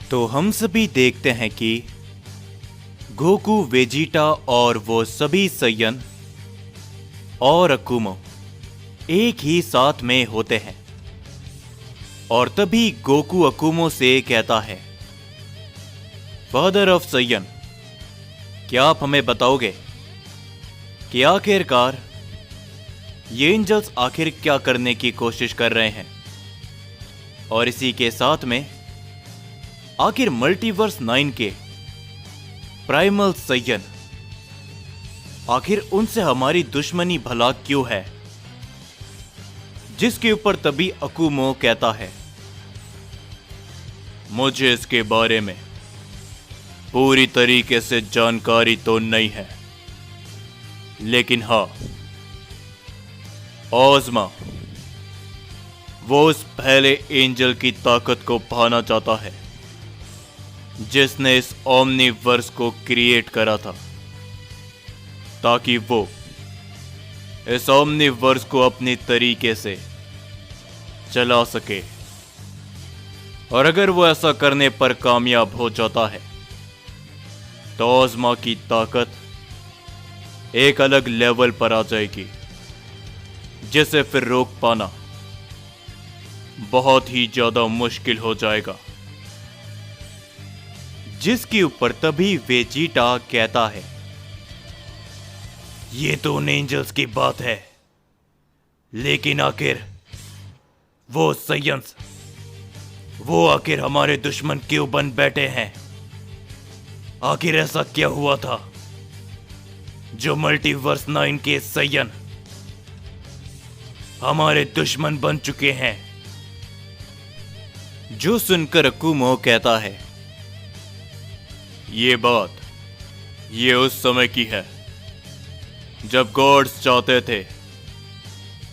तो हम सभी देखते हैं कि गोकू, वेजिटा और वो सभी सैयन और अकुमो एक ही साथ में होते हैं। और तभी गोकू अकुमो से कहता है, फादर ऑफ सैयन, क्या आप हमें बताओगे कि आखिरकार ये एंजल्स आखिर क्या करने की कोशिश कर रहे हैं, और इसी के साथ में आखिर मल्टीवर्स 9 के प्राइमल सैयन आखिर उनसे हमारी दुश्मनी भला क्यों है। जिसके ऊपर तभी अकुमो कहता है, मुझे इसके बारे में पूरी तरीके से जानकारी तो नहीं है, लेकिन हाँ, ओज़मा वो उस पहले एंजल की ताकत को पाना चाहता है जिसने इस ओमनीवर्स को क्रिएट करा था, ताकि वो इस ओमनीवर्स को अपनी तरीके से चला सके। और अगर वो ऐसा करने पर कामयाब हो जाता है तो ओज़मा की ताकत एक अलग लेवल पर आ जाएगी, जिसे फिर रोक पाना बहुत ही ज्यादा मुश्किल हो जाएगा। जिसके ऊपर तभी वेजिटा कहता है, ये तो उन एंजल्स की बात है, लेकिन आखिर वो सैयन्स वो आखिर हमारे दुश्मन क्यों बन बैठे हैं। आखिर ऐसा क्या हुआ था जो मल्टीवर्स 9 के सैयन हमारे दुश्मन बन चुके हैं। जो सुनकर अकुमो कहता है, ये उस समय की है जब गॉड्स चाहते थे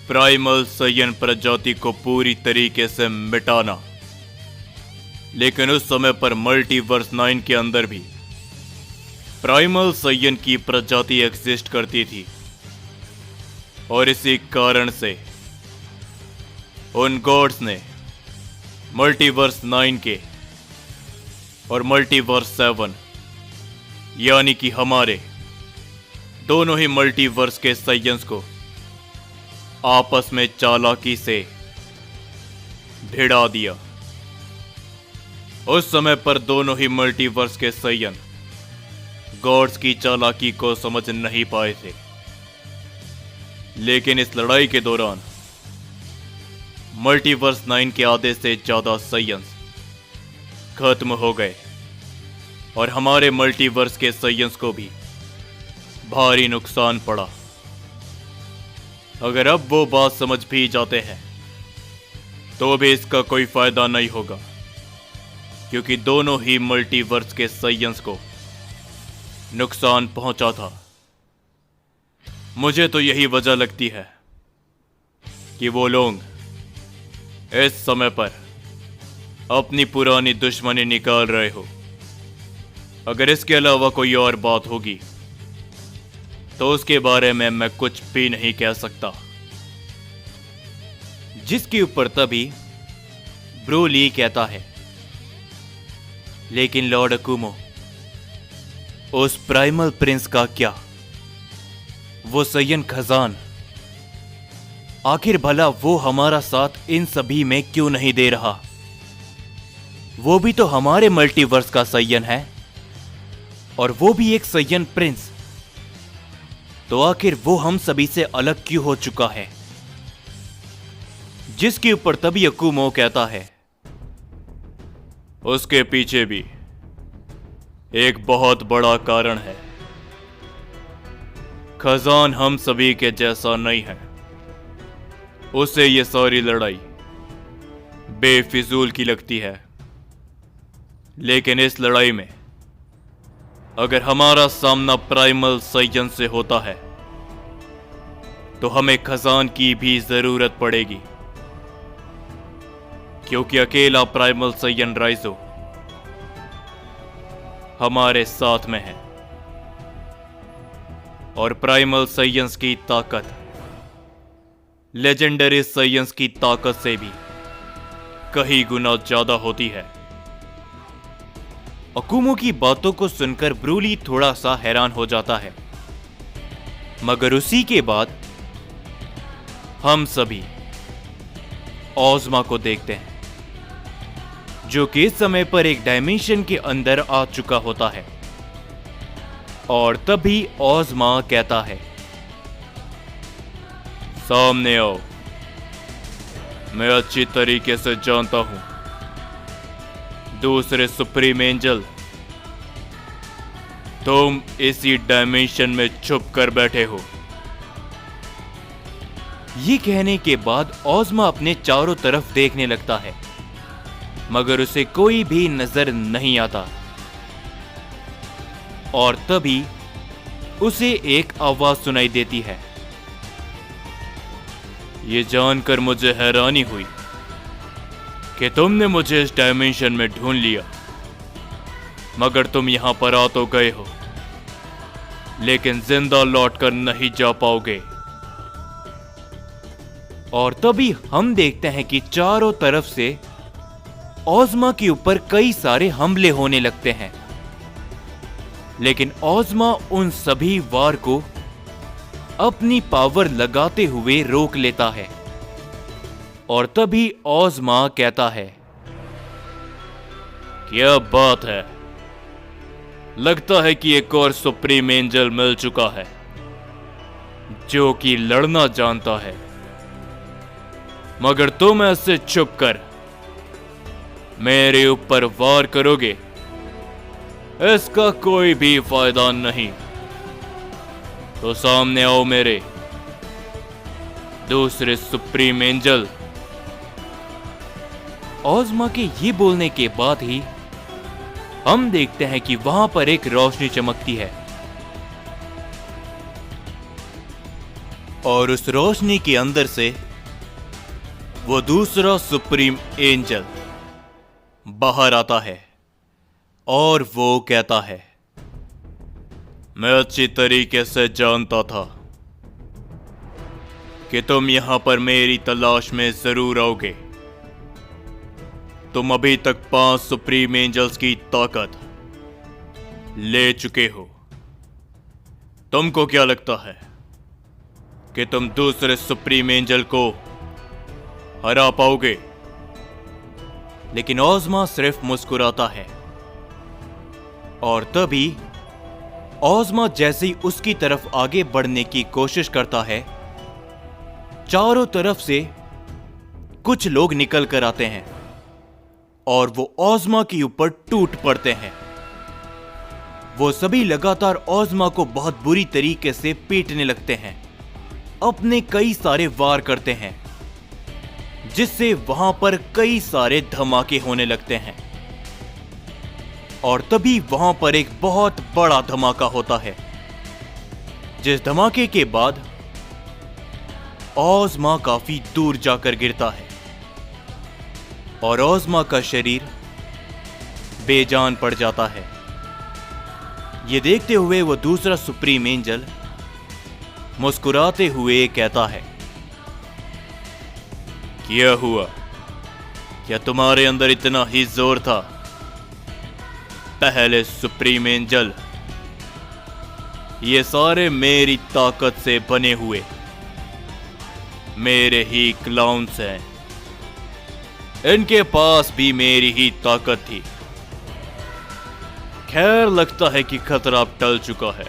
प्राइमल सैयन प्रजाति को पूरी तरीके से मिटाना, लेकिन उस समय पर मल्टीवर्स 9 के अंदर भी प्राइमल सैयन की प्रजाति एग्जिस्ट करती थी। और इसी कारण से उन गॉड्स ने मल्टीवर्स 9 के और मल्टीवर्स 7 यानी कि हमारे दोनों ही मल्टीवर्स के सैयन्स को आपस में चालाकी से भिड़ा दिया। उस समय पर दोनों ही मल्टीवर्स के सैयन गॉड्स की चालाकी को समझ नहीं पाए थे, लेकिन इस लड़ाई के दौरान मल्टीवर्स 9 के आधे से ज्यादा सैयन्स खत्म हो गए और हमारे मल्टीवर्स के सैयन्स को भी भारी नुकसान पड़ा। अगर अब वो बात समझ भी जाते हैं तो भी इसका कोई फायदा नहीं होगा, क्योंकि दोनों ही मल्टीवर्स के सैयन्स को नुकसान पहुंचा था। मुझे तो यही वजह लगती है कि वो लोग इस समय पर अपनी पुरानी दुश्मनी निकाल रहे हो। अगर इसके अलावा कोई और बात होगी तो उसके बारे में मैं कुछ भी नहीं कह सकता। जिसके ऊपर तभी ब्रोली कहता है, लेकिन लॉर्ड अकुमो, उस प्राइमल प्रिंस का क्या, वो सैयन खजान, आखिर भला वो हमारा साथ इन सभी में क्यों नहीं दे रहा। वो भी तो हमारे मल्टीवर्स का सैयन है, और वो भी एक सैयन प्रिंस। तो आखिर वो हम सभी से अलग क्यों हो चुका है। जिसके ऊपर तभी अकुमो कहता है, उसके पीछे भी एक बहुत बड़ा कारण है। खजान हम सभी के जैसा नहीं है। उसे ये सारी लड़ाई बेफिजूल की लगती है, लेकिन इस लड़ाई में अगर हमारा सामना प्राइमल सैयन से होता है तो हमें खजान की भी जरूरत पड़ेगी, क्योंकि अकेला प्राइमल सैयन राइजो हमारे साथ में है, और प्राइमल सैयन्स की ताकत लेजेंडरी सैयन्स की ताकत से भी कई गुना ज्यादा होती है। अकुमो की बातों को सुनकर ब्रूली थोड़ा सा हैरान हो जाता है, मगर उसी के बाद हम सभी ओज़मा को देखते हैं, जो कि इस समय पर एक डायमेंशन के अंदर आ चुका होता है। और तभी ओज़मा कहता है, सामने आओ, मैं अच्छी तरीके से जानता हूं दूसरे सुप्रीम एंजल, तुम इसी डायमेंशन में छुप कर बैठे हो। ये कहने के बाद ओज़मा अपने चारों तरफ देखने लगता है, मगर उसे कोई भी नजर नहीं आता। और तभी उसे एक आवाज सुनाई देती है। ये जानकर मुझे हैरानी हुई कि तुमने मुझे इस डायमेंशन में ढूंढ लिया, मगर तुम यहां पर आ तो गए हो, लेकिन जिंदा लौटकर नहीं जा पाओगे। और तभी हम देखते हैं कि चारों तरफ से ओज़मा के ऊपर कई सारे हमले होने लगते हैं, लेकिन ओज़मा उन सभी वार को अपनी पावर लगाते हुए रोक लेता है। और तभी ओज़मा कहता है, क्या बात है, लगता है कि एक और सुप्रीम एंजल मिल चुका है जो कि लड़ना जानता है, मगर तुम ऐसे छुप कर मेरे ऊपर वार करोगे, इसका कोई भी फायदा नहीं। तो सामने आओ मेरे दूसरे सुप्रीम एंजल। ओज़मा के ये बोलने के बाद ही हम देखते हैं कि वहां पर एक रोशनी चमकती है, और उस रोशनी के अंदर से वो दूसरा सुप्रीम एंजल बाहर आता है, और वो कहता है, मैं अच्छी तरीके से जानता था कि तुम यहां पर मेरी तलाश में जरूर आओगे। तुम अभी तक 5 सुप्रीम एंजल्स की ताकत ले चुके हो। तुमको क्या लगता है कि तुम दूसरे सुप्रीम एंजल को हरा पाओगे? लेकिन ओज़मा सिर्फ मुस्कुराता है। और तभी ओज़मा जैसे ही उसकी तरफ आगे बढ़ने की कोशिश करता है, चारों तरफ से कुछ लोग निकल कर आते हैं और वो ओज़मा के ऊपर टूट पड़ते हैं। वो सभी लगातार ओज़मा को बहुत बुरी तरीके से पीटने लगते हैं, अपने कई सारे वार करते हैं, जिससे वहां पर कई सारे धमाके होने लगते हैं। और तभी वहां पर एक बहुत बड़ा धमाका होता है, जिस धमाके के बाद ओज़मा काफी दूर जाकर गिरता है और ओज़मा का शरीर बेजान पड़ जाता है। ये देखते हुए वो दूसरा सुप्रीम एंजल मुस्कुराते हुए कहता है, क्या हुआ? क्या तुम्हारे अंदर इतना ही जोर था? पहले सुप्रीम एंजल, ये सारे मेरी ताकत से बने हुए मेरे ही क्लाउन्स हैं। इनके पास भी मेरी ही ताकत थी। खैर, लगता है कि खतरा अब टल चुका है,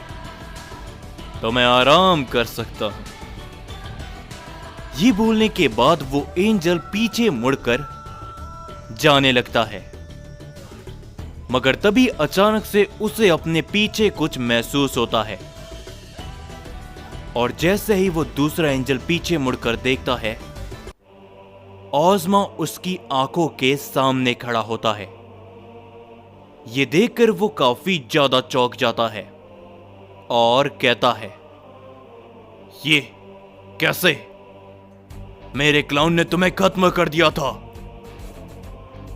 तो मैं आराम कर सकता हूं। ये बोलने के बाद वो एंजल पीछे मुड़कर जाने लगता है, मगर तभी अचानक से उसे अपने पीछे कुछ महसूस होता है। और जैसे ही वो दूसरा एंजल पीछे मुड़कर देखता है, ओज़मा उसकी आंखों के सामने खड़ा होता है। ये देखकर वो काफी ज्यादा चौंक जाता है और कहता है, ये कैसे? मेरे क्लाउन ने तुम्हें खत्म कर दिया था।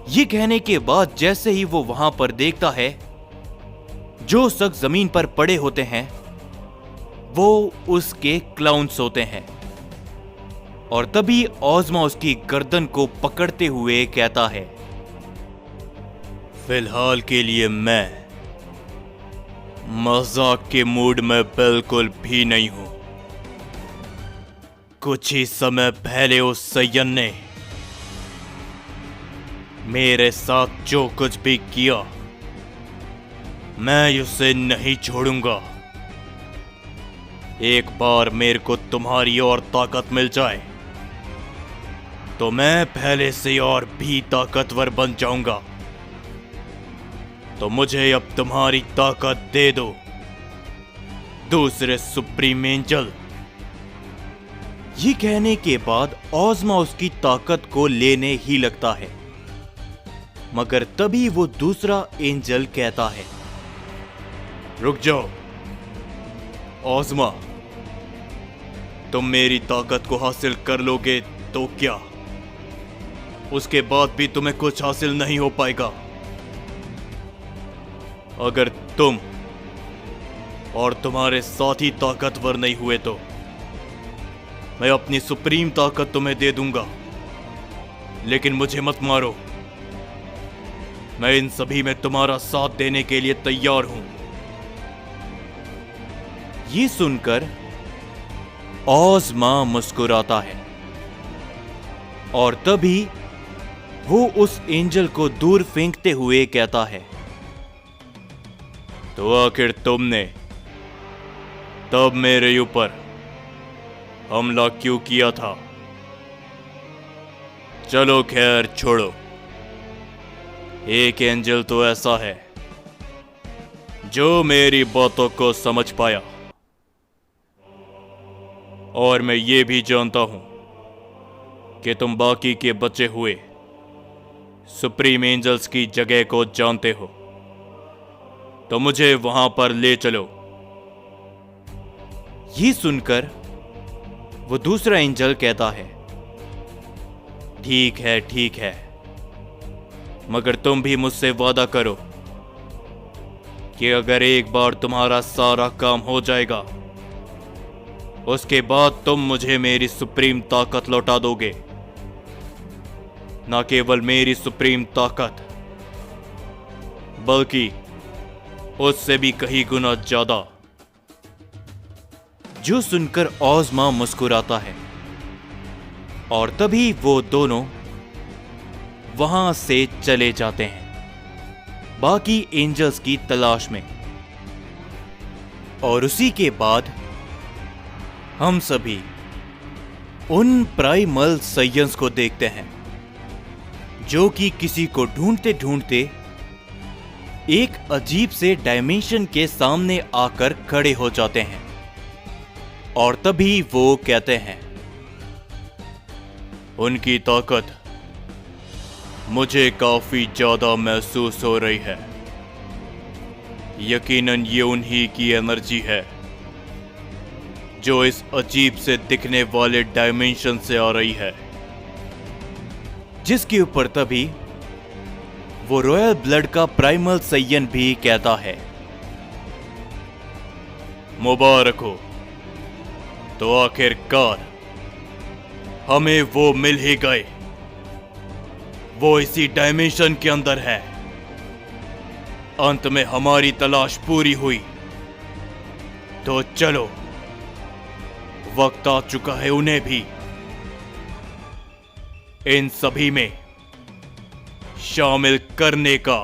ये कहने के बाद जैसे ही वो वहां पर देखता है, जो शख्स जमीन पर पड़े होते हैं वो उसके क्लाउन्स होते हैं। और तभी ओज़मा उसकी गर्दन को पकड़ते हुए कहता है, फिलहाल के लिए मैं मजाक के मूड में बिल्कुल भी नहीं हूं। कुछ ही समय पहले उस सैयन ने मेरे साथ जो कुछ भी किया, मैं उसे नहीं छोड़ूंगा। एक बार मेरे को तुम्हारी और ताकत मिल जाए तो मैं पहले से और भी ताकतवर बन जाऊंगा। तो मुझे अब तुम्हारी ताकत दे दो, दूसरे सुप्रीम एंजल। ये कहने के बाद ओज़मा उसकी ताकत को लेने ही लगता है, मगर तभी वो दूसरा एंजल कहता है, रुक जाओ ओज़मा, तुम मेरी ताकत को हासिल कर लोगे तो क्या उसके बाद भी तुम्हें कुछ हासिल नहीं हो पाएगा। अगर तुम और तुम्हारे साथी ताकतवर नहीं हुए तो मैं अपनी सुप्रीम ताकत तुम्हें दे दूंगा, लेकिन मुझे मत मारो। मैं इन सभी में तुम्हारा साथ देने के लिए तैयार हूं। ये सुनकर ओज़मा मुस्कुराता है और तभी वो उस एंजल को दूर फेंकते हुए कहता है, तो आखिर तुमने तब मेरे ऊपर हमला क्यों किया था? चलो खैर छोड़ो। एक एंजल तो ऐसा है जो मेरी बातों को समझ पाया, और मैं ये भी जानता हूं कि तुम बाकी के बचे हुए सुप्रीम एंजल्स की जगह को जानते हो, तो मुझे वहां पर ले चलो। ये सुनकर वो दूसरा एंजल कहता है, ठीक है, मगर तुम भी मुझसे वादा करो कि अगर एक बार तुम्हारा सारा काम हो जाएगा, उसके बाद तुम मुझे मेरी सुप्रीम ताकत लौटा दोगे। ना केवल मेरी सुप्रीम ताकत, बल्कि उससे भी कहीं गुना ज्यादा। जो सुनकर ओज़मा मुस्कुराता है और तभी वो दोनों वहां से चले जाते हैं बाकी एंजल्स की तलाश में। और उसी के बाद हम सभी उन प्राइमल सैयंस को देखते हैं जो कि किसी को ढूंढते ढूंढते एक अजीब से डायमेंशन के सामने आकर खड़े हो जाते हैं। और तभी वो कहते हैं, उनकी ताकत मुझे काफी ज्यादा महसूस हो रही है। यकीनन ये उन्हीं की एनर्जी है जो इस अजीब से दिखने वाले डायमेंशन से आ रही है। जिसके ऊपर तभी वो रॉयल ब्लड का प्राइमल सैयन भी कहता है, मुबारक हो, तो आखिरकार हमें वो मिल ही गए। वो इसी डायमेंशन के अंदर है। अंत में हमारी तलाश पूरी हुई। तो चलो, वक्त आ चुका है उन्हें भी इन सभी में शामिल करने का।